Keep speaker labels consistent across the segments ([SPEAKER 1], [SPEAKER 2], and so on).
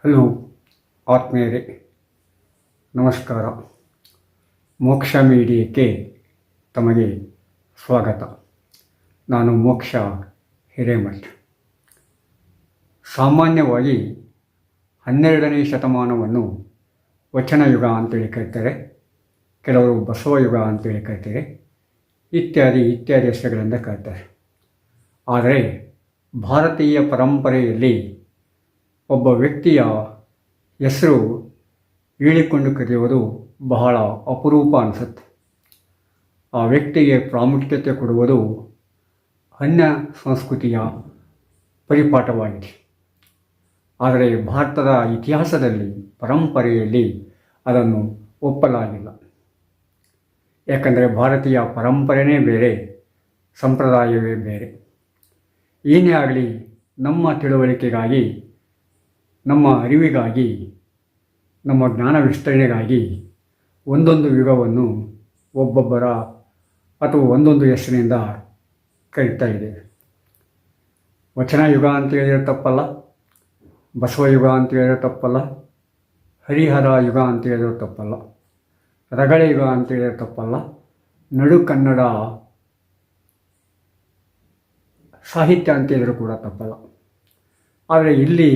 [SPEAKER 1] Hello ಆತ್ಮೀಯರೇ, ನಮಸ್ಕಾರ. ಮೋಕ್ಷ ಮೀಡಿಯಾಕ್ಕೆ ತಮಗೆ ಸ್ವಾಗತ. ನಾನು ಮೋಕ್ಷ ಹಿರೇಮಠ್. ಸಾಮಾನ್ಯವಾಗಿ 12ನೇ ಶತಮಾನವನ್ನು ವಚನ ಯುಗ ಅಂತೇಳಿ ಕರೀತಾರೆ, ಕೆಲವರು ಬಸವ ಯುಗ ಅಂತೇಳಿ ಕರೀತಾರೆ, ಇತ್ಯಾದಿ ಹೆಸರುಗಳಿಂದ ಕರೀತಾರೆ. ಆದರೆ ಭಾರತೀಯ ಪರಂಪರೆಯಲ್ಲಿ ಒಬ್ಬ ವ್ಯಕ್ತಿಯ ಹೆಸರು ಹೇಳಿಕೊಂಡು ಕರೆಯುವುದು ಬಹಳ ಅಪರೂಪ ಅನಿಸುತ್ತೆ. ಆ ವ್ಯಕ್ತಿಗೆ ಪ್ರಾಮುಖ್ಯತೆ ಕೊಡುವುದು ಅನ್ಯ ಸಂಸ್ಕೃತಿಯ ಪರಿಪಾಠವಾಗಿದೆ. ಆದರೆ ಭಾರತದ ಇತಿಹಾಸದಲ್ಲಿ, ಪರಂಪರೆಯಲ್ಲಿ ಅದನ್ನು ಒಪ್ಪಲಾಗಿಲ್ಲ. ಯಾಕಂದರೆ ಭಾರತೀಯ ಪರಂಪರೆಯೇ ಬೇರೆ, ಸಂಪ್ರದಾಯವೇ ಬೇರೆ. ಏನೇ ಆಗಲಿ, ನಮ್ಮ ತಿಳುವಳಿಕೆಗಾಗಿ, ನಮ್ಮ ಅರಿವಿಗಾಗಿ, ನಮ್ಮ ಜ್ಞಾನ ವಿಸ್ತರಣೆಗಾಗಿ ಒಂದೊಂದು ಯುಗವನ್ನು ಒಬ್ಬೊಬ್ಬರ ಅಥವಾ ಒಂದೊಂದು ಹೆಸರಿನಿಂದ ಕರೀತಾ ಇದ್ದೇವೆ. ವಚನ ಯುಗ ಅಂತ ಹೇಳಿದ್ರೆ ತಪ್ಪಲ್ಲ, ಬಸವ ಯುಗ ಅಂತ ಹೇಳಿದ್ರೆ ತಪ್ಪಲ್ಲ, ಹರಿಹರ ಯುಗ ಅಂತ ಹೇಳಿದ್ರೆ ತಪ್ಪಲ್ಲ, ರಗಳೆ ಯುಗ ಅಂತ ಹೇಳಿದ್ರೆ ತಪ್ಪಲ್ಲ, ನಡು ಕನ್ನಡ ಸಾಹಿತ್ಯ ಅಂತ ಹೇಳಿದ್ರು ಕೂಡ ತಪ್ಪಲ್ಲ. ಆದರೆ ಇಲ್ಲಿ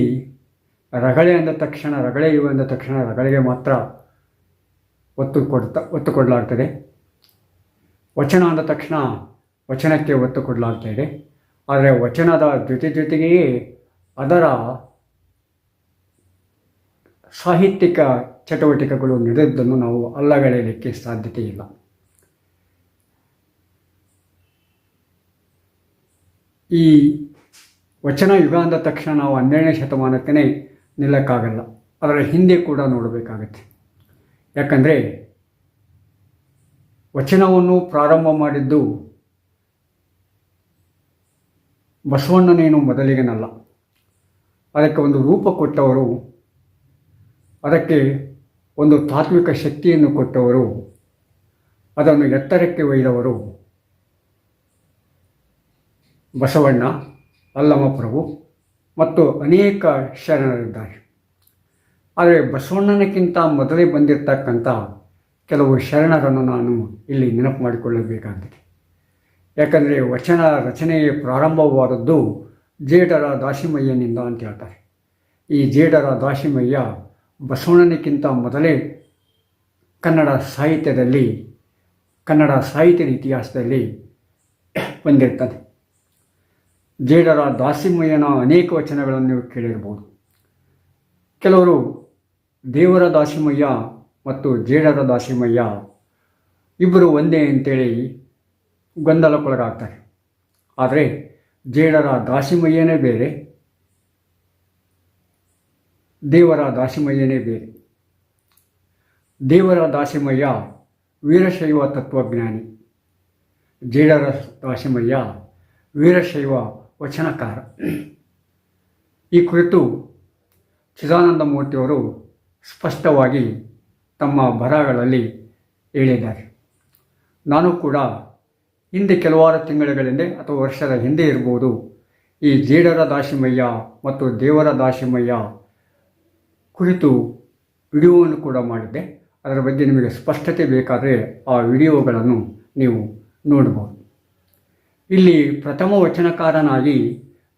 [SPEAKER 1] ರಗಳೆ ಅಂದ ತಕ್ಷಣ, ರಗಳೆ ಯುಗ ಅಂದ ತಕ್ಷಣ ರಗಳೆಗೆ ಮಾತ್ರ ಒತ್ತು ಕೊಡಲಾಗ್ತದೆ. ವಚನ ಅಂದ ತಕ್ಷಣ ವಚನಕ್ಕೆ ಒತ್ತು ಕೊಡಲಾಗ್ತಾ ಇದೆ. ಆದರೆ ವಚನದ ಜೊತೆಗೆಯೇ ಅದರ ಸಾಹಿತ್ಯಿಕ ಚಟುವಟಿಕೆಗಳು ನಡೆದನ್ನು ನಾವು ಅಲ್ಲಗಳೆಯಲಿಕ್ಕೆ ಸಾಧ್ಯತೆ ಇಲ್ಲ. ಈ ವಚನ ಯುಗ ಅಂದ ತಕ್ಷಣ ನಾವು 12ನೇ ಶತಮಾನಕ್ಕೇ ನಿಲ್ಲಕ್ಕಾಗಲ್ಲ, ಅದರ ಹಿಂದೆ ಕೂಡ ನೋಡಬೇಕಾಗತ್ತೆ. ಯಾಕಂದರೆ ವಚನವನ್ನು ಪ್ರಾರಂಭ ಮಾಡಿದ್ದು ಬಸವಣ್ಣನೇನು ಮೊದಲಿಗನಲ್ಲ. ಅದಕ್ಕೆ ಒಂದು ರೂಪ ಕೊಟ್ಟವರು, ಅದಕ್ಕೆ ಒಂದು ತಾತ್ವಿಕ ಶಕ್ತಿಯನ್ನು ಕೊಟ್ಟವರು, ಅದನ್ನು ಎತ್ತರಕ್ಕೆ ಒಯ್ದವರು ಬಸವಣ್ಣ, ಅಲ್ಲಮಪ್ರಭು ಮತ್ತು ಅನೇಕ ಶರಣರಿದ್ದಾರೆ. ಆದರೆ ಬಸವಣ್ಣನಕ್ಕಿಂತ ಮೊದಲೇ ಬಂದಿರತಕ್ಕಂಥ ಕೆಲವು ಶರಣರನ್ನು ನಾನು ಇಲ್ಲಿ ನೆನಪು ಮಾಡಿಕೊಳ್ಳಬೇಕಾಗಿದೆ. ಯಾಕಂದರೆ ವಚನ ರಚನೆಯೇ ಪ್ರಾರಂಭವಾದದ್ದು ಜೇಡರ ದಾಸಿಮಯ್ಯನಿಂದ ಅಂತ ಹೇಳ್ತಾರೆ. ಈ ಜೇಡರ ದಾಸಿಮಯ್ಯ ಬಸವಣ್ಣನಕ್ಕಿಂತ ಮೊದಲೇ ಕನ್ನಡ ಸಾಹಿತ್ಯದ ಇತಿಹಾಸದಲ್ಲಿ ಬಂದಿರ್ತಾನೆ. ಜೇಡರ ದಾಸಿಮಯ್ಯನ ಅನೇಕ ವಚನಗಳನ್ನು ನೀವು ಕೇಳಿರ್ಬೋದು. ಕೆಲವರು ದೇವರ ದಾಸಿಮಯ್ಯ ಮತ್ತು ಜೇಡರ ದಾಸಿಮಯ್ಯ ಇಬ್ಬರು ಒಂದೇ ಅಂತೇಳಿ ಗೊಂದಲಕ್ಕೊಳಗಾಗ್ತಾರೆ. ಆದರೆ ಜೇಡರ ದಾಸಿಮಯ್ಯನೇ ಬೇರೆ, ದೇವರ ದಾಸಿಮಯ್ಯನೇ ಬೇರೆ. ದೇವರ ದಾಸಿಮಯ್ಯ ವೀರಶೈವ ತತ್ವಜ್ಞಾನಿ, ಜೇಡರ ದಾಸಿಮಯ್ಯ ವೀರಶೈವ ವಚನಕಾರ. ಈ ಕುರಿತು ಚಿದಾನಂದ ಮೂರ್ತಿಯವರು ಸ್ಪಷ್ಟವಾಗಿ ತಮ್ಮ ಬರಹಗಳಲ್ಲಿ ಹೇಳಿದ್ದಾರೆ. ನಾನು ಕೂಡ ಹಿಂದೆ ಕೆಲವಾರು ತಿಂಗಳ ಹಿಂದೆ ಅಥವಾ ವರ್ಷದ ಹಿಂದೆ ಇರ್ಬೋದು, ಈ ಜೇಡರ ದಾಸಿಮಯ್ಯ ಮತ್ತು ದೇವರ ದಾಸಿಮಯ್ಯ ಕುರಿತು ವಿಡಿಯೋವನ್ನು ಕೂಡ ಮಾಡಿದ್ದೆ. ಅದರ ಬಗ್ಗೆ ನಿಮಗೆ ಸ್ಪಷ್ಟತೆ ಬೇಕಾದರೆ ಆ ವಿಡಿಯೋಗಳನ್ನು ನೀವು ನೋಡ್ಬೋದು. ಇಲ್ಲಿ ಪ್ರಥಮ ವಚನಕಾರನಾಗಿ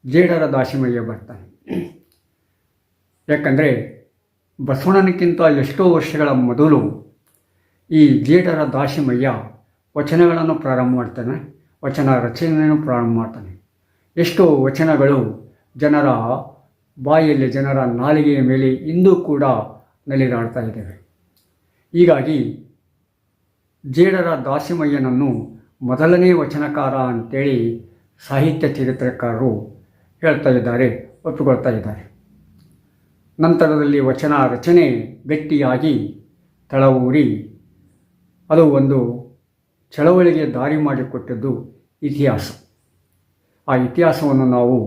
[SPEAKER 1] ಜೇಡರ ದಾಸಿಮಯ್ಯ ಬರ್ತಾನೆ. ಯಾಕಂದರೆ ಬಸವಣ್ಣನಕ್ಕಿಂತ ಎಷ್ಟೋ ವರ್ಷಗಳ ಮೊದಲು ಈ ಜೇಡರ ದಾಸಿಮಯ್ಯ ವಚನಗಳನ್ನು ಪ್ರಾರಂಭ ಮಾಡ್ತಾನೆ, ವಚನ ರಚನೆಯನ್ನು ಪ್ರಾರಂಭ ಮಾಡ್ತಾನೆ. ಎಷ್ಟೋ ವಚನಗಳು ಜನರ ಬಾಯಲ್ಲಿ, ಜನರ ನಾಲಿಗೆಯ ಮೇಲೆ ಇಂದೂ ಕೂಡ ನಲಿದಾಡ್ತಾ ಇದ್ದೇವೆ. ಹೀಗಾಗಿ ಜೇಡರ ದಾಸಿಮಯ್ಯನನ್ನು ಮೊದಲನೇ ವಚನಕಾರ ಅಂತೇಳಿ ಸಾಹಿತ್ಯ ಚರಿತ್ರಕಾರರು ಹೇಳ್ತಾ ಇದ್ದಾರೆ, ಒಪ್ಪಿಕೊಳ್ತಾ ಇದ್ದಾರೆ. ನಂತರದಲ್ಲಿ ವಚನ ರಚನೆ ಗಟ್ಟಿಯಾಗಿ ತಳವೂರಿ ಅದು ಒಂದು ಚಳವಳಿಗೆ ದಾರಿ ಮಾಡಿಕೊಟ್ಟದ್ದು ಇತಿಹಾಸ. ಆ ಇತಿಹಾಸವನ್ನು ನಾವು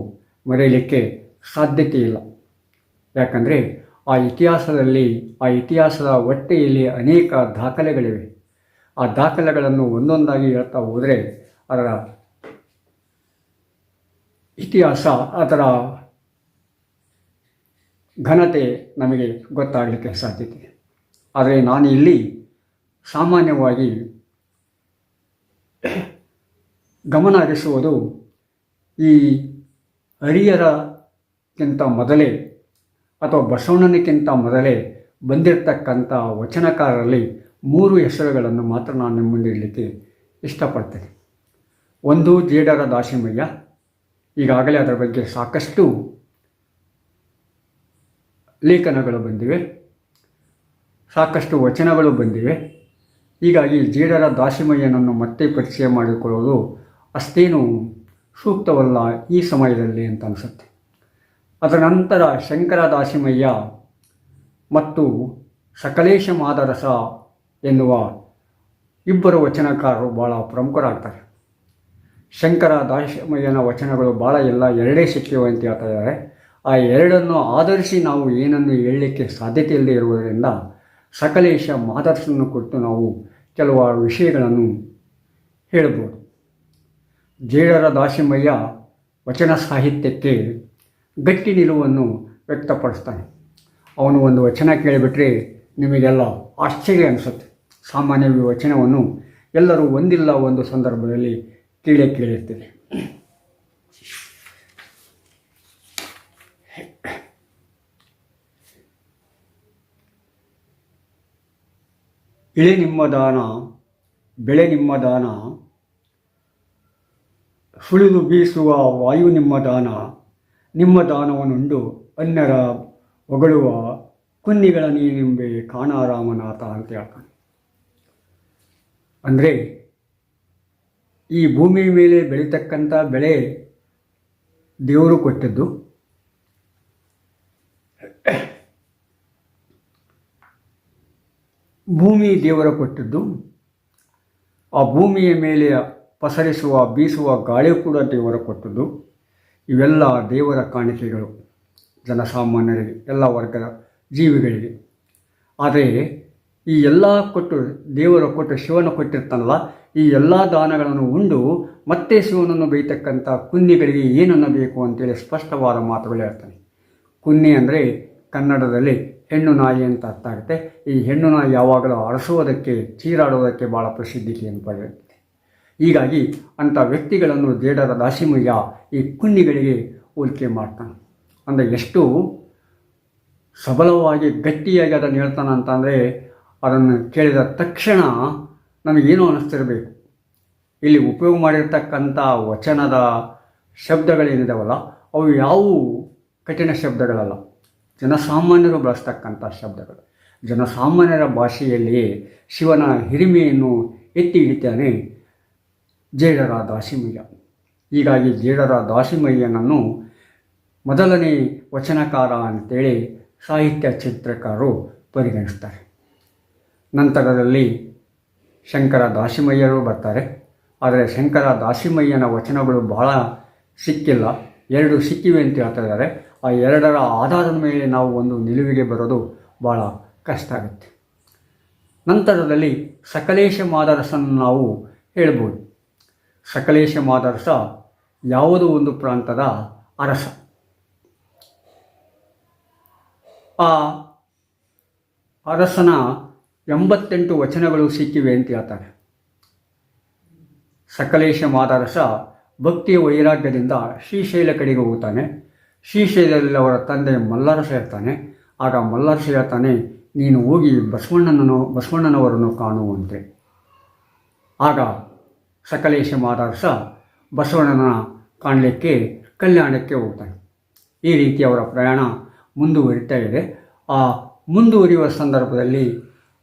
[SPEAKER 1] ಮರೆಯಲಿಕ್ಕೆ ಸಾಧ್ಯತೆ ಇಲ್ಲ. ಯಾಕಂದರೆ ಆ ಇತಿಹಾಸದ ಹೊಟ್ಟೆಯಲ್ಲಿ ಅನೇಕ ದಾಖಲೆಗಳಿವೆ. ಆ ದಾಖಲೆಗಳನ್ನು ಒಂದೊಂದಾಗಿ ಹೇಳ್ತಾ ಹೋದರೆ ಅದರ ಇತಿಹಾಸ, ಅದರ ಘನತೆ ನಮಗೆ ಗೊತ್ತಾಗಲಿಕ್ಕೆ ಸಾಧ್ಯತೆ ಇದೆ. ಆದರೆ ನಾನು ಇಲ್ಲಿ ಸಾಮಾನ್ಯವಾಗಿ ಗಮನ ಹರಿಸುವುದು ಈ ಹರಿಹರಕ್ಕಿಂತ ಮೊದಲೇ ಅಥವಾ ಬಸವಣ್ಣನಕ್ಕಿಂತ ಮೊದಲೇ ಬಂದಿರತಕ್ಕಂಥ ವಚನಕಾರರಲ್ಲಿ 3 ಹೆಸರುಗಳನ್ನು ಮಾತ್ರ ನಾನು ನಿಮ್ಮ ಮುಂದೆ ಇಡಲಿಕ್ಕೆ ಇಷ್ಟಪಡ್ತೇನೆ. ಒಂದು ಜೇಡರ ದಾಸಿಮಯ್ಯ. ಈಗಾಗಲೇ ಅದರ ಬಗ್ಗೆ ಸಾಕಷ್ಟು ಲೇಖನಗಳು ಬಂದಿವೆ, ಸಾಕಷ್ಟು ವಚನಗಳು ಬಂದಿವೆ. ಹೀಗಾಗಿ ಜೇಡರ ದಾಸಿಮಯ್ಯನನ್ನು ಮತ್ತೆ ಪರಿಚಯ ಮಾಡಿಕೊಳ್ಳೋದು ಅಷ್ಟೇನು ಸೂಕ್ತವಲ್ಲ ಈ ಸಮಯದಲ್ಲಿ ಅಂತ ಅನಿಸುತ್ತೆ. ಅದರ ನಂತರ ಶಂಕರ ದಾಸಿಮಯ್ಯ ಮತ್ತು ಸಕಲೇಶ ಮಾದರಸ ಎನ್ನುವ ಇಬ್ಬರು ವಚನಕಾರರು ಭಾಳ ಪ್ರಮುಖರಾಗ್ತಾರೆ. ಶಂಕರ ದಾಸಿಮಯ್ಯನ ವಚನಗಳು ಭಾಳ ಎಲ್ಲ ಎರಡೇ ಸಿಕ್ಕಿವೆ ಅಂತ ಹೇಳ್ತಾ ಇದ್ದಾರೆ. ಆ ಎರಡನ್ನು ಆಧರಿಸಿ ನಾವು ಏನನ್ನು ಹೇಳಲಿಕ್ಕೆ ಸಾಧ್ಯತೆ ಇಲ್ಲದೆ ಇರುವುದರಿಂದ ಸಕಲೇಶ ಮಾದರ್ಸನ್ನು ಕುರಿತು ನಾವು ಕೆಲವಾರು ವಿಷಯಗಳನ್ನು ಹೇಳ್ಬೋದು. ಜೇಡರ ದಾಸಿಮಯ್ಯ ವಚನ ಸಾಹಿತ್ಯಕ್ಕೆ ಗಟ್ಟಿ ನಿಲುವನ್ನು ವ್ಯಕ್ತಪಡಿಸ್ತಾನೆ. ಅವನು ಒಂದು ವಚನ ಕೇಳಿಬಿಟ್ರೆ ನಿಮಗೆಲ್ಲ ಆಶ್ಚರ್ಯ ಅನಿಸುತ್ತೆ. ಸಾಮಾನ್ಯವಾಗಿ ವಚನವನ್ನು ಎಲ್ಲರೂ ಒಂದಿಲ್ಲ ಒಂದು ಸಂದರ್ಭದಲ್ಲಿ ಕೇಳಿರ್ತೀರಿ. ಇಳೆ ನಿಮ್ಮ ದಾನ, ಬೆಳೆ ನಿಮ್ಮ ದಾನ, ಸುಳಿದು ಬೀಸುವ ವಾಯು ನಿಮ್ಮ ದಾನ, ನಿಮ್ಮ ದಾನವನ್ನುಂಡು ಅನ್ಯರ ಹೊಗಳುವ ಕುನ್ನಿಗಳ ನೀನೆಂಬೆ ಕಾಣಾರಾಮನಾಥ ಅಂತ ಹೇಳ್ತಾನೆ. ಅಂದರೆ ಈ ಭೂಮಿ ಮೇಲೆ ಬೆಳೀತಕ್ಕಂಥ ಬೆಳೆ ದೇವರು ಕೊಟ್ಟಿದ್ದು, ಭೂಮಿ ದೇವರು ಕೊಟ್ಟಿದ್ದು, ಆ ಭೂಮಿಯ ಮೇಲೆ ಪಸರಿಸುವ ಬೀಸುವ ಗಾಳಿ ಕೂಡ ದೇವರ ಕೊಟ್ಟದ್ದು. ಇವೆಲ್ಲ ದೇವರ ಕಾಣಿಕೆಗಳು ಜನಸಾಮಾನ್ಯರಿಗೆ, ಎಲ್ಲ ವರ್ಗದ ಜೀವಿಗಳಿಗೆ. ಆದರೆ ಈ ಎಲ್ಲ ಕೊಟ್ಟು ದೇವರು ಕೊಟ್ಟು ಶಿವನ ಕೊಟ್ಟಿರ್ತಾನಲ್ಲ, ಈ ಎಲ್ಲ ದಾನಗಳನ್ನು ಉಂಡು ಮತ್ತೆ ಶಿವನನ್ನು ಬೈತಕ್ಕಂಥ ಕುನ್ನಿಗಳಿಗೆ ಏನನ್ನಬೇಕು ಅಂತೇಳಿ ಸ್ಪಷ್ಟವಾದ ಮಾತುಗಳು ಹೇಳ್ತಾನೆ. ಕುನ್ನಿ ಅಂದರೆ ಕನ್ನಡದಲ್ಲಿ ಹೆಣ್ಣು ನಾಯಿ ಅಂತ ಅರ್ಥ ಆಗುತ್ತೆ. ಈ ಹೆಣ್ಣು ನಾಯಿ ಯಾವಾಗಲೂ ಅರಸುವುದಕ್ಕೆ, ಚೀರಾಡುವುದಕ್ಕೆ ಭಾಳ ಪ್ರಸಿದ್ಧಿಯನ್ನು ಪಡೆಯುತ್ತೆ. ಹೀಗಾಗಿ ಅಂಥ ವ್ಯಕ್ತಿಗಳನ್ನು ಜೇಡರ ದಾಸಿಮಯ್ಯ ಈ ಕುನ್ನಿಗಳಿಗೆ ಹೋಲಿಕೆ ಮಾಡ್ತಾನೆ. ಅಂದರೆ ಎಷ್ಟು ಸಬಲವಾಗಿ ಗಟ್ಟಿಯಾಗಿ ಅದನ್ನು ಹೇಳ್ತಾನೆ ಅಂತಂದರೆ ಅದನ್ನು ಕೇಳಿದ ತಕ್ಷಣ ನಮಗೇನೋ ಅನ್ನಿಸ್ತಿರಬೇಕು. ಇಲ್ಲಿ ಉಪಯೋಗ ಮಾಡಿರ್ತಕ್ಕಂಥ ವಚನದ ಶಬ್ದಗಳೇನಿದಾವಲ್ಲ ಅವು ಯಾವುವು ಕಠಿಣ ಶಬ್ದಗಳಲ್ಲ, ಜನಸಾಮಾನ್ಯರು ಬಳಸ್ತಕ್ಕಂಥ ಶಬ್ದಗಳು. ಜನಸಾಮಾನ್ಯರ ಭಾಷೆಯಲ್ಲಿ ಶಿವನ ಹಿರಿಮೆಯನ್ನು ಎತ್ತಿ ಹಿಡಿತಾನೆ ಜೇಡರ ದಾಸಿಮಯ್ಯ. ಹೀಗಾಗಿ ಜೇಡರ ದಾಸಿಮಯ್ಯನನ್ನು ಮೊದಲನೇ ವಚನಕಾರ ಅಂತೇಳಿ ಸಾಹಿತ್ಯ ಚಿತ್ರಕಾರರು ಪರಿಗಣಿಸ್ತಾರೆ. ನಂತರದಲ್ಲಿ ಶಂಕರ ದಾಸಿಮಯ್ಯರು ಬರ್ತಾರೆ. ಆದರೆ ಶಂಕರ ದಾಸಿಮಯ್ಯನ ವಚನಗಳು ಬಹಳ ಸಿಕ್ಕಿಲ್ಲ, 2 ಸಿಕ್ಕಿವೆ ಅಂತ ಹೇಳ್ತಾ ಇದ್ದಾರೆ. ಆ 2ರ ಆಧಾರದ ಮೇಲೆ ನಾವು ಒಂದು ನಿಲುವಿಗೆ ಬರೋದು ಭಾಳ ಕಷ್ಟ ಆಗುತ್ತೆ. ನಂತರದಲ್ಲಿ ಸಕಲೇಶ ಮಾದರಸನ್ನು ನಾವು ಹೇಳ್ಬೋದು. ಸಕಲೇಶ ಮಾದರಸ ಯಾವುದೋ ಒಂದು ಪ್ರಾಂತದ ಅರಸ. ಆ ಅರಸನ 88 ವಚನಗಳು ಸಿಕ್ಕಿವೆ ಅಂತ ಹೇಳ್ತಾರೆ. ಸಕಲೇಶ ಮಾದರಸ ಭಕ್ತಿಯ ವೈರಾಗ್ಯದಿಂದ ಶ್ರೀಶೈಲ ಕಡೆಗೆ ಹೋಗ್ತಾನೆ. ಶ್ರೀಶೈಲದಲ್ಲಿ ಅವರ ತಂದೆ ಮಲ್ಲರಸ ಇರ್ತಾನೆ. ಆಗ ಮಲ್ಲರಸ ಹೇಳ್ತಾನೆ, ನೀನು ಹೋಗಿ ಬಸವಣ್ಣನವರನ್ನು ಕಾಣುವಂತೆ. ಆಗ ಸಕಲೇಶ ಮಾದರಸ ಬಸವಣ್ಣನ ಕಾಣಲಿಕ್ಕೆ ಕಲ್ಯಾಣಕ್ಕೆ ಹೋಗ್ತಾನೆ. ಈ ರೀತಿ ಅವರ ಪ್ರಯಾಣ ಮುಂದುವರಿತಾ ಇದೆ. ಆ ಮುಂದುವರಿಯುವ ಸಂದರ್ಭದಲ್ಲಿ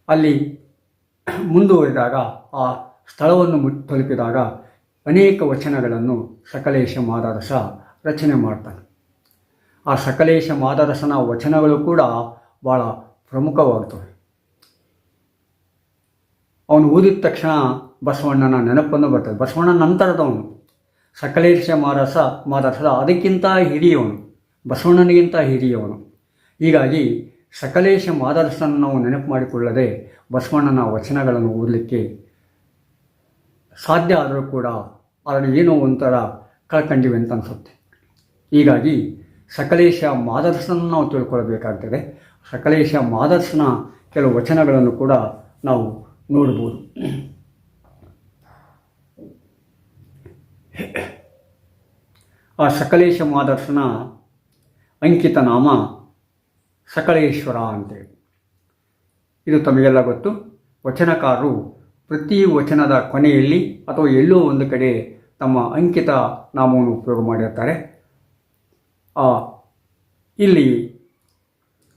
[SPEAKER 1] ಅಲ್ಲಿ ಮುಂದುವರಿದಾಗ ಆ ಸ್ಥಳವನ್ನು ತಲುಪಿದಾಗ ಅನೇಕ ವಚನಗಳನ್ನು ಸಕಲೇಶ ಮಾದರಸ ರಚನೆ ಮಾಡ್ತಾನೆ. ಆ ಸಕಲೇಶ ಮಾದರಸನ ವಚನಗಳು ಕೂಡ ಭಾಳ ಪ್ರಮುಖವಾಗ್ತವೆ. ಅವನು ಓದಿದ ತಕ್ಷಣ ಬಸವಣ್ಣನ ನೆನಪನ್ನು ಬರ್ತದೆ. ಬಸವಣ್ಣ ನಂತರದವನು. ಸಕಲೇಶ ಮಾದರಸ ಅದಕ್ಕಿಂತ ಹಿರಿಯವನು, ಬಸವಣ್ಣನಿಗಿಂತ ಹಿರಿಯವನು. ಹೀಗಾಗಿ ಸಕಲೇಶ ಮಾದರಸನ್ನು ನಾವು ನೆನಪು ಮಾಡಿಕೊಳ್ಳದೆ ಬಸವಣ್ಣನ ವಚನಗಳನ್ನು ಓದಲಿಕ್ಕೆ ಸಾಧ್ಯ ಆದರೂ ಕೂಡ ಅದನ್ನು ಏನೋ ಒಂಥರ ಕಳ್ಕೊಂಡಿವೆ ಅಂತ ಅನಿಸುತ್ತೆ. ಹೀಗಾಗಿ ಸಕಲೇಶ ಮಾದರ್ಸನ ನಾವು ತಿಳ್ಕೊಳ್ಬೇಕಾಗ್ತದೆ. ಸಕಲೇಶ ಮಾದರ್ಸನ ಕೆಲವು ವಚನಗಳನ್ನು ಕೂಡ ನಾವು ನೋಡ್ಬೋದು. ಆ ಸಕಲೇಶ ಮಾದರ್ಸನ ಅಂಕಿತ ನಾಮ ಸಕಲೇಶ್ವರ ಅಂತೇಳಿ. ಇದು ತಮಗೆಲ್ಲ ಗೊತ್ತು. ವಚನಕಾರರು ಪ್ರತಿ ವಚನದ ಕೊನೆಯಲ್ಲಿ ಅಥವಾ ಎಲ್ಲೋ ಒಂದು ಕಡೆ ತಮ್ಮ ಅಂಕಿತ ನಾಮವನ್ನು ಉಪಯೋಗ ಮಾಡಿರ್ತಾರೆ. ಇಲ್ಲಿ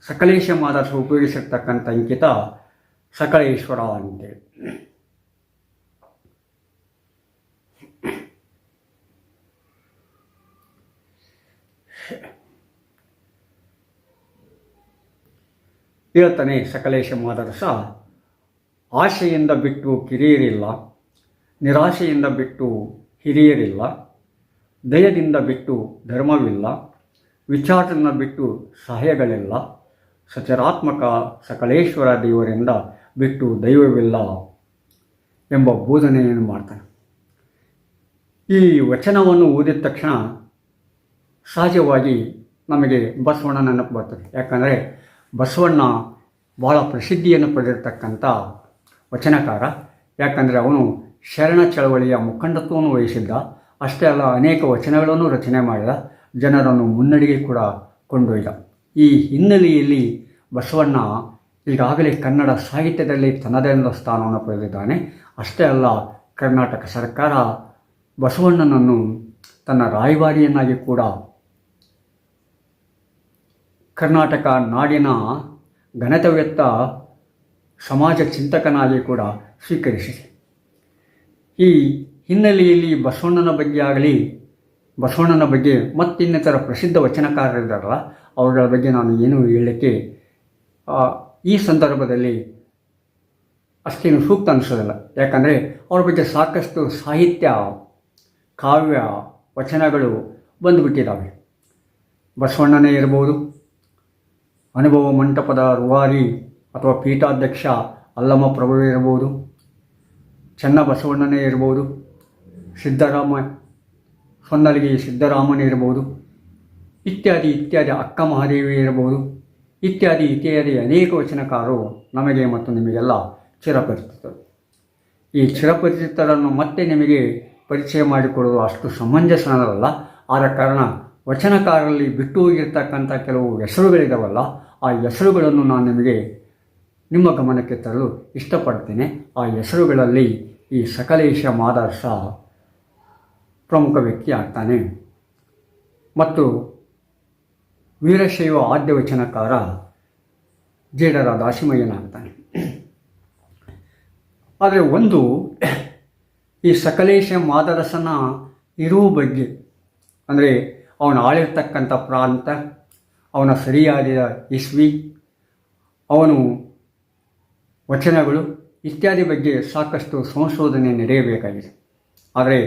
[SPEAKER 1] ಸಕಲೇಶ ಮಾದರ್ಸ ಉಪಯೋಗಿಸಿರ್ತಕ್ಕಂಥ ಅಂಕಿತ ಸಕಲೇಶ್ವರ ಅಂತೇಳಿ. ಹೇಳ್ತಾನೆ ಸಕಲೇಶ ಮಾದರ್ಸ, ಆಶೆಯಿಂದ ಬಿಟ್ಟು ಕಿರಿಯರಿಲ್ಲ, ನಿರಾಶೆಯಿಂದ ಬಿಟ್ಟು ಹಿರಿಯರಿಲ್ಲ, ದಯದಿಂದ ಬಿಟ್ಟು ಧರ್ಮವಿಲ್ಲ, ವಿಚಾರದಿಂದ ಬಿಟ್ಟು ಸಹಾಯಗಳಿಲ್ಲ, ಸಚರಾತ್ಮಕ ಸಕಲೇಶ್ವರ ದೇವರಿಂದ ಬಿಟ್ಟು ದೈವವಿಲ್ಲ ಎಂಬ ಬೋಧನೆಯನ್ನು ಮಾಡ್ತಾನೆ. ಈ ವಚನವನ್ನು ಓದಿದ ತಕ್ಷಣ ಸಹಜವಾಗಿ ನಮಗೆ ಬಸವಣ್ಣ ನೆನಪು ಬರ್ತದೆ. ಯಾಕಂದರೆ ಬಸವಣ್ಣ ಭಾಳ ಪ್ರಸಿದ್ಧಿಯನ್ನು ಪಡೆದಿರ್ತಕ್ಕಂಥ ವಚನಕಾರ. ಯಾಕಂದರೆ ಅವನು ಶರಣ ಚಳವಳಿಯ ಮುಖಂಡತ್ವವನ್ನು ವಹಿಸಿದ್ದ. ಅಷ್ಟೇ ಅಲ್ಲ, ಅನೇಕ ವಚನಗಳನ್ನು ರಚನೆ ಮಾಡಿದ, ಜನರನ್ನು ಮುನ್ನಡೆಗೆ ಕೂಡ ಕೊಂಡೊಯ್ದ. ಈ ಹಿನ್ನೆಲೆಯಲ್ಲಿ ಬಸವಣ್ಣ ಈಗಾಗಲೇ ಕನ್ನಡ ಸಾಹಿತ್ಯದಲ್ಲಿ ತನ್ನದೇ ಆದ ಸ್ಥಾನವನ್ನು ಪಡೆದಿದ್ದಾನೆ. ಅಷ್ಟೇ ಅಲ್ಲ, ಕರ್ನಾಟಕ ಸರ್ಕಾರ ಬಸವಣ್ಣನನ್ನು ತನ್ನ ರಾಯಭಾರಿಯನ್ನಾಗಿ ಕೂಡ, ಕರ್ನಾಟಕ ನಾಡಿನ ಘನತೆವೆತ್ತ ಸಮಾಜ ಚಿಂತಕನಾಗಿ ಕೂಡ ಸ್ವೀಕರಿಸಿದೆ. ಈ ಹಿನ್ನೆಲೆಯಲ್ಲಿ ಬಸವಣ್ಣನ ಬಗ್ಗೆ ಆಗಲಿ, ಬಸವಣ್ಣನ ಬಗ್ಗೆ ಮತ್ತಿನ್ನಿತರ ಪ್ರಸಿದ್ಧ ವಚನಕಾರರಿದ್ದಾರಲ್ಲ, ಅವುಗಳ ಬಗ್ಗೆ ನಾನು ಏನೂ ಹೇಳಲಿಕ್ಕೆ ಈ ಸಂದರ್ಭದಲ್ಲಿ ಅಷ್ಟೇನು ಸೂಕ್ತ ಅನಿಸೋದಿಲ್ಲ. ಯಾಕಂದರೆ ಅವ್ರ ಬಗ್ಗೆ ಸಾಕಷ್ಟು ಸಾಹಿತ್ಯ, ಕಾವ್ಯ, ವಚನಗಳು ಬಂದುಬಿಟ್ಟಿದ್ದಾವೆ. ಬಸವಣ್ಣನೇ ಇರ್ಬೋದು, ಅನುಭವ ಮಂಟಪದ ರೂವಾರಿ ಅಥವಾ ಪೀಠಾಧ್ಯಕ್ಷ ಅಲ್ಲಮ ಪ್ರಭುವೇ ಇರ್ಬೋದು, ಚನ್ನಬಸವಣ್ಣನೇ ಇರ್ಬೋದು, ಹೊನ್ನಲಿಗೆ ಸಿದ್ದರಾಮನೇ ಇರ್ಬೋದು, ಇತ್ಯಾದಿ ಅಕ್ಕ ಮಹಾದೇವಿ ಇರ್ಬೋದು, ಇತ್ಯಾದಿ ಅನೇಕ ವಚನಕಾರರು ನಮಗೆ ಮತ್ತು ನಿಮಗೆಲ್ಲ ಚಿರಪರಿಚಿತರು. ಈ ಚಿರಪರಿಚಿತರನ್ನು ಮತ್ತೆ ನಿಮಗೆ ಪರಿಚಯ ಮಾಡಿಕೊಡೋದು ಅಷ್ಟು ಸಮಂಜಸನಲ್ಲ. ಆದ ಕಾರಣ ವಚನಕಾರರಲ್ಲಿ ಬಿಟ್ಟು ಹೋಗಿರ್ತಕ್ಕಂಥ ಕೆಲವು ಹೆಸರುಗಳಿದಾವಲ್ಲ, ಆ ಹೆಸರುಗಳನ್ನು ನಾನು ನಿಮಗೆ ನಿಮ್ಮ ಗಮನಕ್ಕೆ ತರಲು ಇಷ್ಟಪಡ್ತೇನೆ. ಆ ಹೆಸರುಗಳಲ್ಲಿ ಈ ಸಕಲೇಶ ಮಾದರ್ಸ ಪ್ರಮುಖ ವ್ಯಕ್ತಿ ಆಗ್ತಾನೆ ಮತ್ತು ವೀರಶೈವ ಆದ್ಯ ವಚನಕಾರ ಜೇಡರ ದಾಸಿಮಯ್ಯನಾಗ್ತಾನೆ. ಆದರೆ ಒಂದು ಈ ಸಕಲೇಶ ಮಾದರಸನ ಇರುವ ಬಗ್ಗೆ, ಅಂದರೆ ಅವನು ಆಳಿರ್ತಕ್ಕಂಥ ಪ್ರಾಂತ, ಅವನ ಸರಿಯಾದ ಇಸ್ವಿ, ಅವನು ವಚನಗಳು ಇತ್ಯಾದಿ ಬಗ್ಗೆ ಸಾಕಷ್ಟು ಸಂಶೋಧನೆ ನಡೆಯಬೇಕಾಗಿದೆ. ಆದರೆ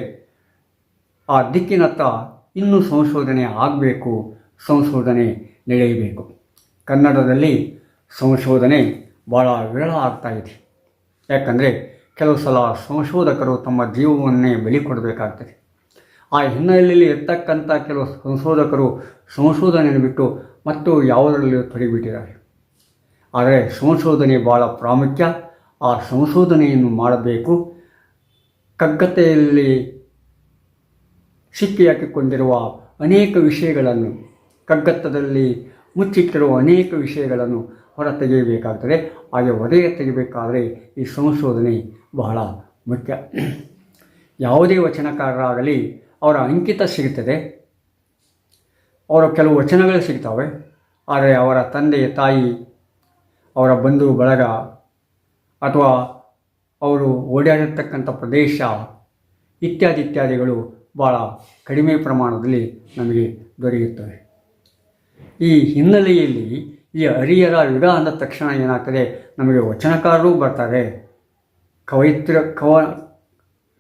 [SPEAKER 1] ಆ ದಿಕ್ಕಿನತ್ತ ಇನ್ನೂ ಸಂಶೋಧನೆ ಆಗಬೇಕು, ಸಂಶೋಧನೆ ನಡೆಯಬೇಕು. ಕನ್ನಡದಲ್ಲಿ ಸಂಶೋಧನೆ ಭಾಳ ವಿರಳ ಆಗ್ತಾಯಿದೆ. ಯಾಕಂದರೆ ಕೆಲವು ಸಲ ಸಂಶೋಧಕರು ತಮ್ಮ ಜೀವವನ್ನೇ ಬಲಿ ಕೊಡಬೇಕಾಗ್ತದೆ. ಆ ಹಿನ್ನೆಲೆಯಲ್ಲಿ ಇರ್ತಕ್ಕಂಥ ಕೆಲವು ಸಂಶೋಧಕರು ಸಂಶೋಧನೆಯನ್ನು ಬಿಟ್ಟು ಮತ್ತು ಯಾವುದರಲ್ಲಿ ತೊಡಗಿಬಿಟ್ಟಿದ್ದಾರೆ. ಆದರೆ ಸಂಶೋಧನೆ ಭಾಳ ಪ್ರಾಮುಖ್ಯ. ಆ ಸಂಶೋಧನೆಯನ್ನು ಮಾಡಬೇಕು. ಕಗ್ಗತ್ತೆಯಲ್ಲಿ ಸಿಕ್ಕಿ ಹಾಕಿಕೊಂಡಿರುವ ಅನೇಕ ವಿಷಯಗಳನ್ನು, ಕಗ್ಗತ್ತದಲ್ಲಿ ಮುಚ್ಚಿಟ್ಟಿರುವ ಅನೇಕ ವಿಷಯಗಳನ್ನು ಹೊರತೆಗೆಯಬೇಕಾಗ್ತದೆ. ಹಾಗೆ ಹೊರಗೆ ತೆಗೆಯಬೇಕಾದರೆ ಈ ಸಂಶೋಧನೆ ಬಹಳ ಮುಖ್ಯ. ಯಾವುದೇ ವಚನಕಾರರಾಗಲಿ ಅವರ ಅಂಕಿತ ಸಿಗುತ್ತದೆ, ಅವರ ಕೆಲವು ವಚನಗಳು ಸಿಗ್ತವೆ. ಆದರೆ ಅವರ ತಂದೆ ತಾಯಿ, ಅವರ ಬಂಧು ಬಳಗ ಅಥವಾ ಅವರು ಓಡಾಡಿರ್ತಕ್ಕಂಥ ಪ್ರದೇಶ ಇತ್ಯಾದಿಗಳು ಭಾಳ ಕಡಿಮೆ ಪ್ರಮಾಣದಲ್ಲಿ ನಮಗೆ ದೊರೆಯುತ್ತವೆ. ಈ ಹಿನ್ನೆಲೆಯಲ್ಲಿ ಈ ಹರಿಹರ ಯುಗ ಅಂದ ತಕ್ಷಣ ಏನಾಗ್ತದೆ, ನಮಗೆ ವಚನಕಾರರು ಬರ್ತಾರೆ,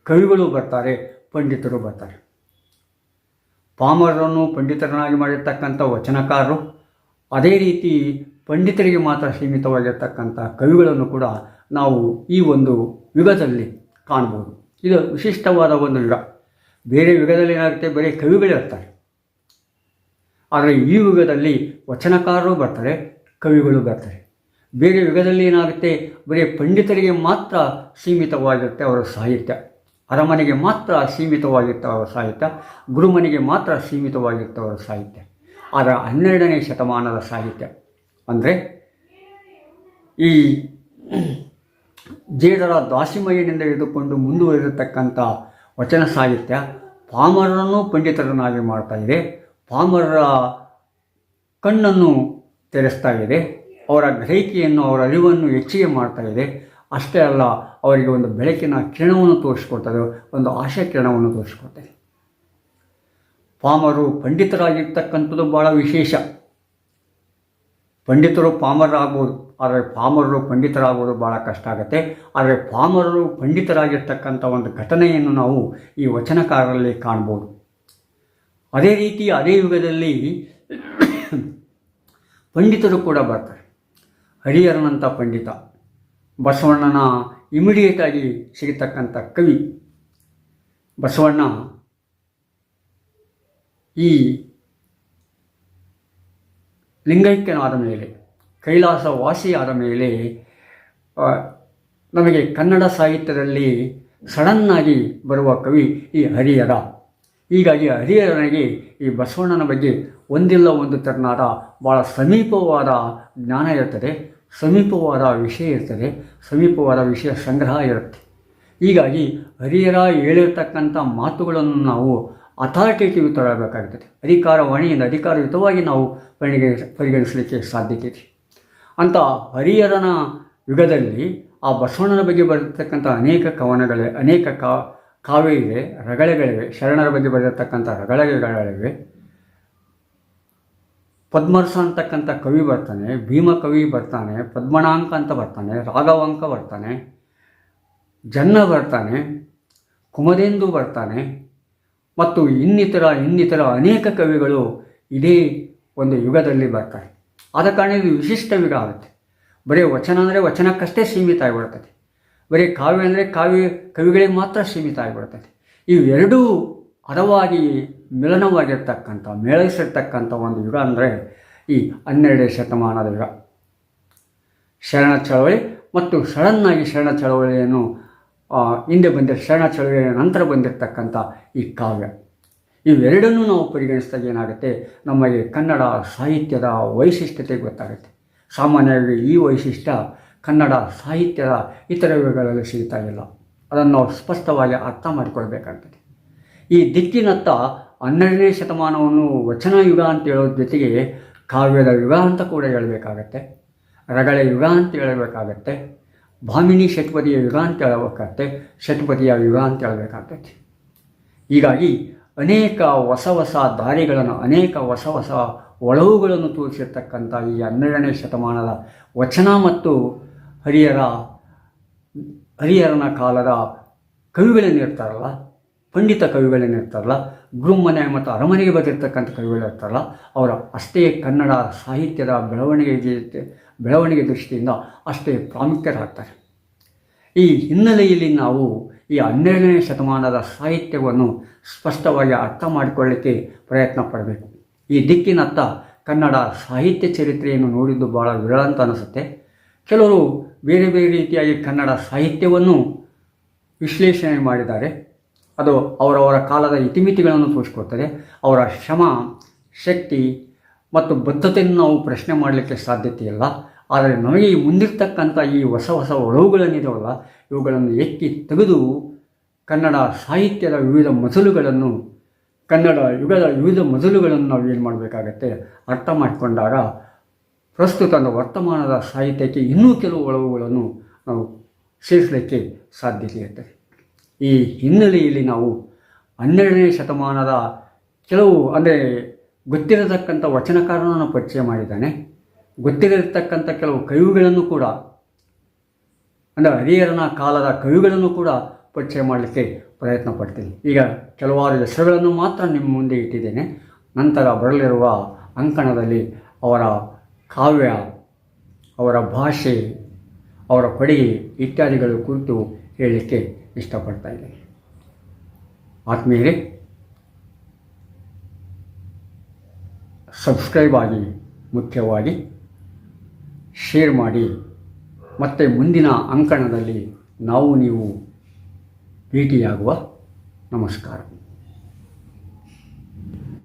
[SPEAKER 1] ಕವಿಗಳು ಬರ್ತಾರೆ, ಪಂಡಿತರು ಬರ್ತಾರೆ. ಪಾಮರರನ್ನು ಪಂಡಿತರನ್ನಾಗಿ ಮಾಡಿರ್ತಕ್ಕಂಥ ವಚನಕಾರರು, ಅದೇ ರೀತಿ ಪಂಡಿತರಿಗೆ ಮಾತ್ರ ಸೀಮಿತವಾಗಿರ್ತಕ್ಕಂಥ ಕವಿಗಳನ್ನು ಕೂಡ ನಾವು ಈ ಒಂದು ಯುಗದಲ್ಲಿ ಕಾಣ್ಬೋದು. ಇದು ವಿಶಿಷ್ಟವಾದ ಒಂದು ಯುಗ. ಬೇರೆ ಯುಗದಲ್ಲಿ ಏನಾಗುತ್ತೆ, ಬರೀ ಕವಿಗಳಿರ್ತಾರೆ. ಆದರೆ ಈ ಯುಗದಲ್ಲಿ ವಚನಕಾರರು ಬರ್ತಾರೆ, ಕವಿಗಳು ಬರ್ತಾರೆ. ಬೇರೆ ಯುಗದಲ್ಲಿ ಏನಾಗುತ್ತೆ, ಬರೀ ಪಂಡಿತರಿಗೆ ಮಾತ್ರ ಸೀಮಿತವಾಗಿರುತ್ತೆ ಅವರ ಸಾಹಿತ್ಯ, ಅರಮನೆಗೆ ಮಾತ್ರ ಸೀಮಿತವಾಗಿರುತ್ತೆ ಅವರ ಸಾಹಿತ್ಯ, ಗುರುಮನೆಗೆ ಮಾತ್ರ ಸೀಮಿತವಾಗಿರುತ್ತೆ ಅವರ ಸಾಹಿತ್ಯ. ಆದರೆ 12ನೇ ಶತಮಾನದ ಸಾಹಿತ್ಯ ಅಂದರೆ ಈ ಜೇಡರ ದಾಸಿಮಯ್ಯನಿಂದ ಹಿಡಿದುಕೊಂಡು ಮುಂದುವರಿರತಕ್ಕಂಥ ವಚನ ಸಾಹಿತ್ಯ ಪಾಮರರನ್ನು ಪಂಡಿತರನ್ನಾಗಿ ಮಾಡ್ತಾ ಇದೆ, ಪಾಮರರ ಕಣ್ಣನ್ನು ತೆರೆಸ್ತಾ ಇದೆ, ಅವರ ಗ್ರಹಿಕೆಯನ್ನು, ಅವರ ಅರಿವನ್ನು ಹೆಚ್ಚಿಗೆ ಮಾಡ್ತಾ ಇದೆ. ಅಷ್ಟೇ ಅಲ್ಲ, ಅವರಿಗೆ ಒಂದು ಬೆಳಕಿನ ಕಿರಣವನ್ನು ತೋರಿಸ್ಕೊಡ್ತದೆ, ಒಂದು ಆಶಾ ಕಿರಣವನ್ನು ತೋರಿಸ್ಕೊಡ್ತದೆ. ಪಾಮರರು ಪಂಡಿತರಾಗಿರ್ತಕ್ಕಂಥದ್ದು ಭಾಳ ವಿಶೇಷ. ಪಂಡಿತರು ಪಾಮರರಾಗ್ಬೋದು, ಆದರೆ ಪಾಮರರು ಪಂಡಿತರಾಗೋದು ಭಾಳ ಕಷ್ಟ ಆಗುತ್ತೆ. ಆದರೆ ಪಾಮರರು ಪಂಡಿತರಾಗಿರ್ತಕ್ಕಂಥ ಒಂದು ಘಟನೆಯನ್ನು ನಾವು ಈ ವಚನಕಾರರಲ್ಲಿ ಕಾಣ್ಬೋದು. ಅದೇ ರೀತಿ ಅದೇ ಯುಗದಲ್ಲಿ ಪಂಡಿತರು ಕೂಡ ಬರ್ತಾರೆ. ಹರಿಹರನಂಥ ಪಂಡಿತ, ಬಸವಣ್ಣನ ಇಮಿಡಿಯೇಟಾಗಿ ಸಿಗತಕ್ಕಂಥ ಕವಿ. ಬಸವಣ್ಣ ಈ ಲಿಂಗೈಕ್ಯನಾದ ಮೇಲೆ, ಕೈಲಾಸ ವಾಸಿಯಾದ ಮೇಲೆ ನಮಗೆ ಕನ್ನಡ ಸಾಹಿತ್ಯದಲ್ಲಿ ಸಡನ್ನಾಗಿ ಬರುವ ಕವಿ ಈ ಹರಿಹರ. ಹೀಗಾಗಿ ಹರಿಹರನಿಗೆ ಈ ಬಸವಣ್ಣನ ಬಗ್ಗೆ ಒಂದಿಲ್ಲ ಒಂದು ತೆರನಾದ ಭಾಳ ಸಮೀಪವಾದ ಜ್ಞಾನ ಇರ್ತದೆ, ಸಮೀಪವಾದ ವಿಷಯ ಇರ್ತದೆ, ಸಮೀಪವಾದ ವಿಷಯ ಸಂಗ್ರಹ ಇರುತ್ತೆ. ಹೀಗಾಗಿ ಹರಿಹರ ಹೇಳಿರ್ತಕ್ಕಂಥ ಮಾತುಗಳನ್ನು ನಾವು ಅಥಾರಿಟೇಟಿವ್ ತಗೊಳ್ಬೇಕಾಗ್ತದೆ, ಅಧಿಕಾರವಾಣಿಯಿಂದ ಅಧಿಕಾರಯುತವಾಗಿ ನಾವು ಪರಿಗಣಿಸಲಿಕ್ಕೆ ಸಾಧ್ಯತೆ ಇದೆ. ಅಂಥ ಹರಿಹರನ ಯುಗದಲ್ಲಿ ಆ ಬಸವಣ್ಣನ ಬಗ್ಗೆ ಬರೆದಿರ್ತಕ್ಕಂಥ ಅನೇಕ ಕವನಗಳೇ, ಅನೇಕ ಕಾವ್ಯ ಇದೆ, ರಗಳೆಗಳಿವೆ, ಶರಣರ ಬಗ್ಗೆ ಬರೆದಿರ್ತಕ್ಕಂಥ ರಗಳೆಗಳಿವೆ. ಪದ್ಮರಸ ಅಂತಕ್ಕಂಥ ಕವಿ ಬರ್ತಾನೆ, ಭೀಮಕವಿ ಬರ್ತಾನೆ, ಪದ್ಮನಾಂಕ ಅಂತ ಬರ್ತಾನೆ, ರಾಘವಾಂಕ ಬರ್ತಾನೆ, ಜನ್ನ ಬರ್ತಾನೆ, ಕುಮದೇಂದು ಬರ್ತಾನೆ, ಮತ್ತು ಇನ್ನಿತರ ಅನೇಕ ಕವಿಗಳು ಇದೇ ಒಂದು ಯುಗದಲ್ಲಿ ಬರ್ತಾರೆ. ಆದ ಕಾರಣ ಇದು ವಿಶಿಷ್ಟ ಯುಗ ಆಗುತ್ತೆ. ಬರೀ ವಚನ ಅಂದರೆ ವಚನಕ್ಕಷ್ಟೇ ಸೀಮಿತ ಆಗಿಬಿಡ್ತದೆ, ಬರೀ ಕಾವ್ಯ ಅಂದರೆ ಕವಿಗಳಿಗೆ ಮಾತ್ರ ಸೀಮಿತ ಆಗಿಬಿಡ್ತದೆ. ಇವೆರಡೂ ಹದವಾಗಿ ಮಿಲನವಾಗಿರ್ತಕ್ಕಂಥ, ಮೇಳೈಸಿರ್ತಕ್ಕಂಥ ಒಂದು ಯುಗ ಅಂದರೆ ಈ 12ನೇ ಶತಮಾನದ ಯುಗ. ಶರಣ ಚಳವಳಿ ಮತ್ತು ಸಡನ್ನಾಗಿ ಶರಣ ಚಳವಳಿಯನ್ನು ಹಿಂದೆ ಶರಣ ಚಳವಳಿಯ ನಂತರ ಬಂದಿರತಕ್ಕಂಥ ಈ ಕಾವ್ಯ, ಇವೆರಡನ್ನೂ ನಾವು ಪರಿಗಣಿಸಿದಾಗ ಏನಾಗುತ್ತೆ, ನಮಗೆ ಕನ್ನಡ ಸಾಹಿತ್ಯದ ವೈಶಿಷ್ಟ್ಯತೆ ಗೊತ್ತಾಗುತ್ತೆ. ಸಾಮಾನ್ಯವಾಗಿ ಈ ವೈಶಿಷ್ಟ್ಯ ಕನ್ನಡ ಸಾಹಿತ್ಯದ ಇತರ ಯುಗಗಳಲ್ಲಿ ಸಿಗ್ತಾ ಇಲ್ಲ. ಅದನ್ನು ನಾವು ಸ್ಪಷ್ಟವಾಗಿ ಅರ್ಥ ಮಾಡಿಕೊಳ್ಬೇಕಾಗ್ತದೆ. ಈ ದಿಕ್ಕಿನತ್ತ 12ನೇ ಶತಮಾನವನ್ನು ವಚನ ಯುಗ ಅಂತ ಹೇಳೋದ್ರ ಜೊತೆಗೆ ಕಾವ್ಯದ ಯುಗ ಅಂತ ಕೂಡ ಹೇಳಬೇಕಾಗತ್ತೆ, ರಗಳೆ ಯುಗ ಅಂತ ಹೇಳಬೇಕಾಗತ್ತೆ, ಭಾಮಿನಿ ಷಟ್ಪದಿಯ ಯುಗ ಅಂತ ಹೇಳಬೇಕಾಗತ್ತೆ, ಷಟ್ಪದಿಯ ಯುಗ ಅಂತ ಹೇಳಬೇಕಾಗ್ತೈತಿ. ಹೀಗಾಗಿ ಅನೇಕ ಹೊಸ ಹೊಸ ದಾರಿಗಳನ್ನು, ಅನೇಕ ಹೊಸ ಹೊಸ ಒಳವುಗಳನ್ನು ತೋರಿಸಿರ್ತಕ್ಕಂಥ ಈ 12ನೇ ಶತಮಾನದ ವಚನ ಮತ್ತು ಹರಿಹರನ ಕಾಲದ ಕವಿಗಳೇನಿರ್ತಾರಲ್ಲ, ಪಂಡಿತ ಕವಿಗಳೇನಿರ್ತಾರಲ್ಲ, ಗುರುಮನೆ ಮತ್ತು ಅರಮನೆಗೆ ಬಂದಿರತಕ್ಕಂಥ ಕವಿಗಳಿರ್ತಾರಲ್ಲ, ಅವರ ಅಷ್ಟೇ ಕನ್ನಡ ಸಾಹಿತ್ಯದ ಬೆಳವಣಿಗೆ ದೃಷ್ಟಿಯಿಂದ ಅಷ್ಟೇ ಪ್ರಾಮುಖ್ಯರಾಗ್ತಾರೆ. ಈ ಹಿನ್ನೆಲೆಯಲ್ಲಿ ನಾವು ಈ 12ನೇ ಶತಮಾನದ ಸಾಹಿತ್ಯವನ್ನು ಸ್ಪಷ್ಟವಾಗಿ ಅರ್ಥ ಮಾಡಿಕೊಳ್ಳಲಿಕ್ಕೆ ಪ್ರಯತ್ನ ಪಡಬೇಕು. ಈ ದಿಕ್ಕಿನತ್ತ ಕನ್ನಡ ಸಾಹಿತ್ಯ ಚರಿತ್ರೆಯನ್ನು ನೋಡಿದ್ದು ಭಾಳ ವಿರಳ ಅಂತ ಅನಿಸುತ್ತೆ. ಕೆಲವರು ಬೇರೆ ಬೇರೆ ರೀತಿಯಾಗಿ ಕನ್ನಡ ಸಾಹಿತ್ಯವನ್ನು ವಿಶ್ಲೇಷಣೆ ಮಾಡಿದ್ದಾರೆ. ಅದು ಅವರವರ ಕಾಲದ ಇತಿಮಿತಿಗಳನ್ನು ತೋರಿಸ್ಕೊಡ್ತದೆ. ಅವರ ಶ್ರಮ, ಶಕ್ತಿ ಮತ್ತು ಬದ್ಧತೆಯನ್ನು ನಾವು ಪ್ರಶ್ನೆ ಮಾಡಲಿಕ್ಕೆ ಸಾಧ್ಯತೆ ಇಲ್ಲ. ಆದರೆ ನಮಗೆ ಈ ಮುಂದಿರ್ತಕ್ಕಂಥ ಈ ಹೊಸ ಹೊಸ ಒಳವುಗಳನ್ನಿದಾವಲ್ಲ, ಇವುಗಳನ್ನು ಎತ್ತಿ ತೆಗೆದು ಕನ್ನಡ ಸಾಹಿತ್ಯದ ವಿವಿಧ ಮಜಲುಗಳನ್ನು, ಕನ್ನಡ ಯುಗದ ವಿವಿಧ ಮಜಲುಗಳನ್ನು ನಾವು ಏನು ಮಾಡಬೇಕಾಗತ್ತೆ, ಅರ್ಥ ಮಾಡಿಕೊಂಡಾಗ ಪ್ರಸ್ತುತ ವರ್ತಮಾನದ ಸಾಹಿತ್ಯಕ್ಕೆ ಇನ್ನೂ ಕೆಲವು ಒಳವುಗಳನ್ನು ನಾವು ಸೇರಿಸಲಿಕ್ಕೆ ಸಾಧ್ಯತೆ ಇರ್ತದೆ. ಈ ಹಿನ್ನೆಲೆಯಲ್ಲಿ ನಾವು 12ನೇ ಶತಮಾನದ ಕೆಲವು ಅಂದರೆ ಗೊತ್ತಿರತಕ್ಕಂಥ ವಚನಕಾರನನ್ನು ಪರಿಚಯ ಮಾಡಿದ್ದಾನೆ, ಗೊತ್ತಿರತಕ್ಕಂಥ ಕೆಲವು ಕವಿಗಳನ್ನು ಕೂಡ, ಅಂದರೆ ಹರಿಹರನ ಕಾಲದ ಕವಿಗಳನ್ನು ಕೂಡ ಪರಿಚಯ ಮಾಡಲಿಕ್ಕೆ ಪ್ರಯತ್ನ ಪಡ್ತೀನಿ. ಈಗ ಕೆಲವಾರು ಹೆಸರುಗಳನ್ನು ಮಾತ್ರ ನಿಮ್ಮ ಮುಂದೆ ಇಟ್ಟಿದ್ದೇನೆ. ನಂತರ ಬರಲಿರುವ ಅಂಕಣದಲ್ಲಿ ಅವರ ಕಾವ್ಯ, ಅವರ ಭಾಷೆ, ಅವರ ಕೊಡುಗೆ ಇತ್ಯಾದಿಗಳ ಕುರಿತು ಹೇಳಲಿಕ್ಕೆ ಇಷ್ಟಪಡ್ತಾ ಇದ್ದೇನೆ. ಆತ್ಮೀಯರೇ, ಸಬ್ಸ್ಕ್ರೈಬ್ ಆಗಿ, ಮುಖ್ಯವಾಗಿ ಶೇರ್ ಮಾಡಿ. ಮತ್ತು ಮುಂದಿನ ಅಂಕಣದಲ್ಲಿ ನಾವು ನೀವು ಭೇಟಿಯಾಗುವ. ನಮಸ್ಕಾರ.